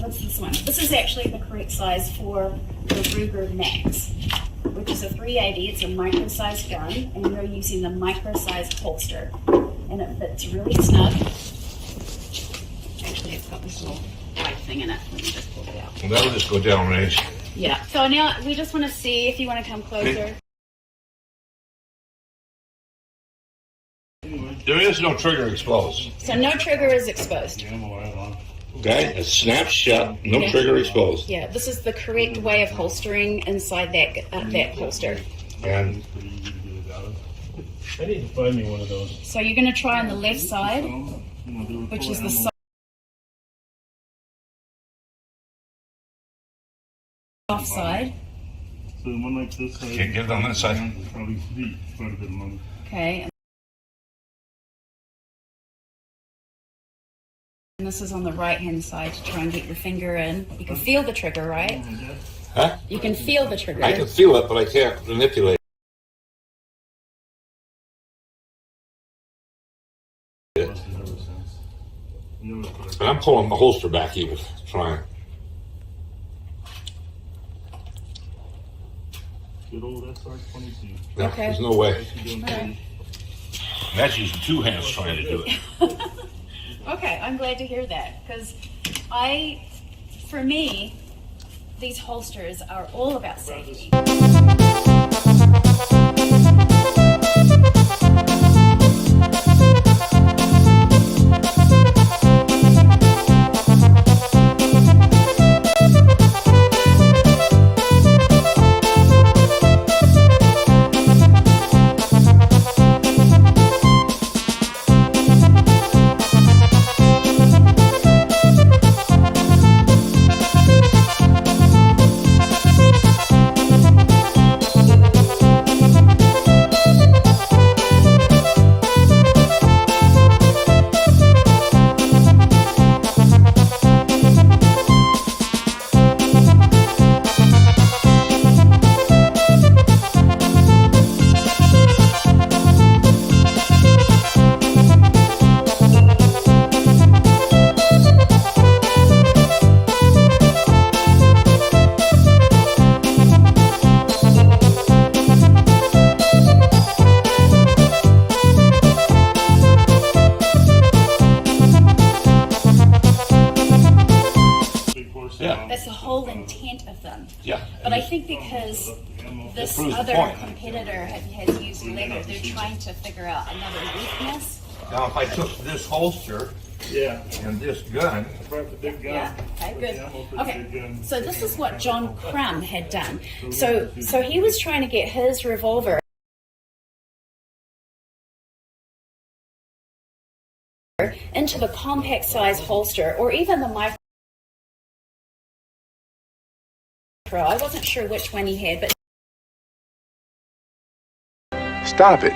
what's this one? This is actually the correct size for the Ruger Max, which is a 380. It's a micro-sized gun, and you're using the micro-sized holster, and it fits really snug. Actually, it's got this little white thing in it. Let me just pull it out. Well, that'll just go down range. Yeah. So now we just want to see if you want to come closer. There is no trigger exposed. So no trigger is exposed. Okay, it snaps shut, no trigger exposed. Yeah, this is the correct way of holstering inside that holster. And I need to find me one of those. So you're going to try on the left side, which is the soft side. So the one like this side. Can't get it on that side. Probably quite a bit of money. Okay. And this is on the right-hand side to try and get your finger in. You can feel the trigger, right? huh? You can feel the trigger. I can feel it, but I can't manipulate it. And I'm pulling the holster back even, trying. Good old SR-22. No, Okay. There's no way. Okay. That's using two hands trying to do it. Okay, I'm glad to hear that, because for me, these holsters are all about safety. That's the whole intent of them. Yeah. But I think because this proves the other point. competitor has used leather, they're trying to figure out another weakness. Now, if I took this holster Yeah. and this gun, Brought the big gun. Yeah. Okay. Put Good. the ammo for the big Okay. gun. So this is what John Crump had done. So he was trying to get his revolver into the compact size holster, or even the micro. I wasn't sure which one he had, but Stop it.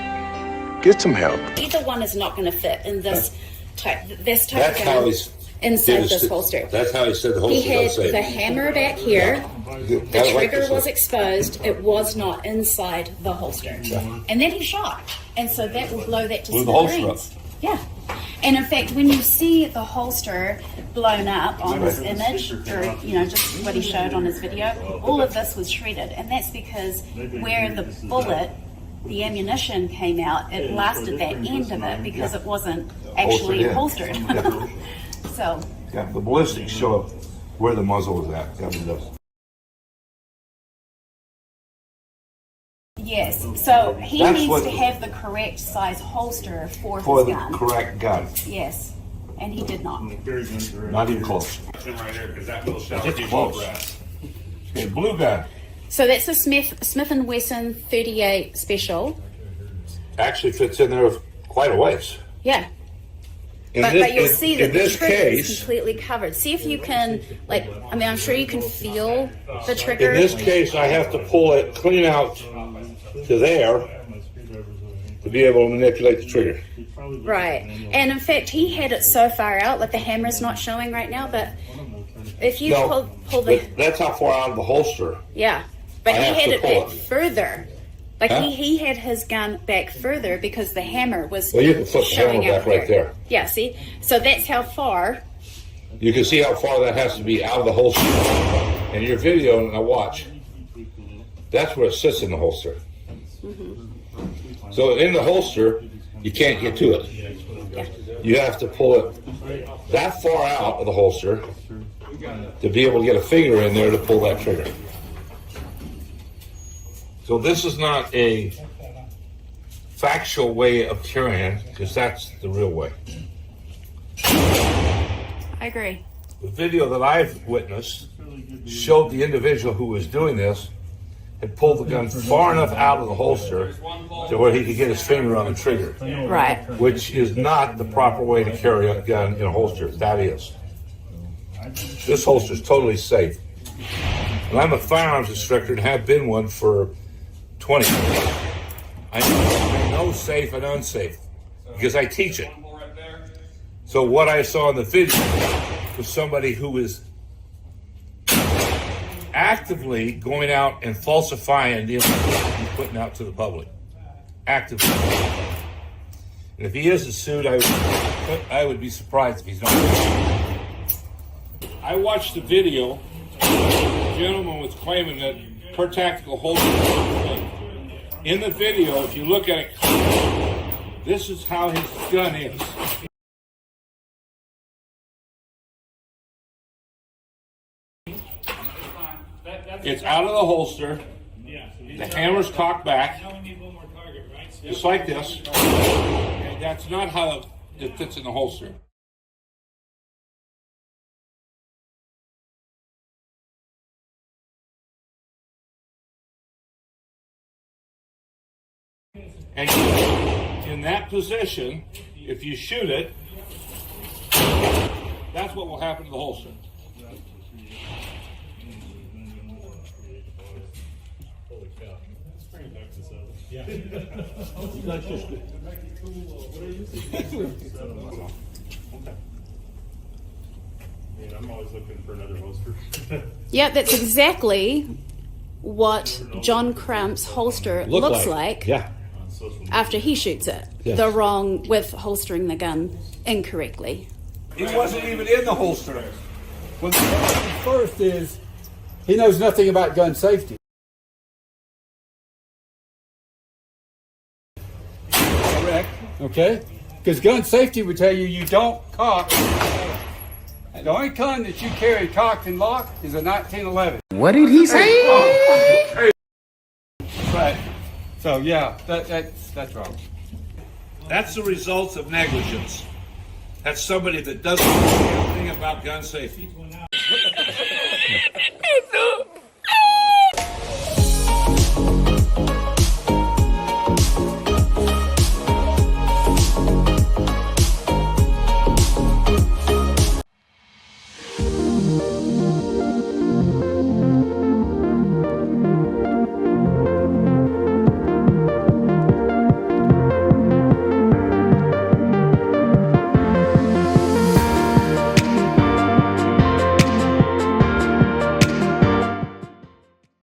Get some help. either one is not going to fit in this type that's of how gun he's inside did his- this holster. That's how he said the He holster had was safe. the hammer back here. The I like trigger this was one. exposed. It was not inside the holster. And then he shot. And so that will blow that to Blew the holster smithereens. Yeah. And in fact, when you see the holster blown up on this image, or just what he showed on his video, all of this was shredded. And that's because where the bullet, the ammunition came out, it lasted that end of it because it wasn't actually holstered. So Yeah, the ballistics show where the muzzle was at. That was this. yes, so he That's needs what- to have the correct size holster for For his the gun. correct gun. Yes, and he did not. Very good. Not even close. Right here, because that little shell. It's close. Okay, blue gun. So that's a Smith & Wesson 38 Special. Actually fits in there quite a ways. Yeah. In But, this, but you'll in- see in that the this trigger is case, completely covered. See if you can, I'm sure you can feel the trigger. in this case, I have to pull it clean out to there to be able to manipulate the trigger. Right. And in fact, he had it so far out, like the hammer's not showing right now, but if you No, pull the, but that's how far out of the holster. yeah. But I he have had to it pull back it. further. Like Huh? he had his gun back further because the hammer was Well, you can flip the showing hammer out back right there. Yeah, see? So that's how far You can see how far that has to be out of the holster. And your video, now watch, that's where it sits in the holster. So in the holster, you can't get to it. You have to pull it that far out of the holster to be able to get a finger in there to pull that trigger. So this is not a factual way of carrying, because that's the real way. I agree. The video that I've witnessed showed the individual who was doing this had pulled the gun far enough out of the holster to where he could get his finger on the trigger. Right. Which is not the proper way to carry a gun in a holster. That is. This holster is totally safe. And I'm a firearms instructor and have been one for 20 years. I know safe and unsafe because I teach it. So what I saw in the video was somebody who is actively going out and falsifying the information he's putting out to the public. Actively. And if he is sued, I would be surprised if he's not. I watched the video. The gentleman was claiming that per tactical holster. In the video, if you look at it, this is how his gun is. It's out of the holster. The hammer's cocked back. Just like this. And that's not how it fits in the holster. And in that position, if you shoot it, that's what will happen to the holster. Yeah. I'm always looking for another holster. Yeah, that's exactly what John Crump's holster looks like. Yeah. After he shoots it. Yes. The wrong with holstering the gun incorrectly. It wasn't even in the holster. Well, the first is he knows nothing about gun safety. Correct. Okay? Because gun safety would tell you you don't cock. The only gun that you carry cocked and locked is a 1911. What did he say? Right. So yeah, that's wrong. That's the results of negligence. That's somebody that doesn't know anything about gun safety.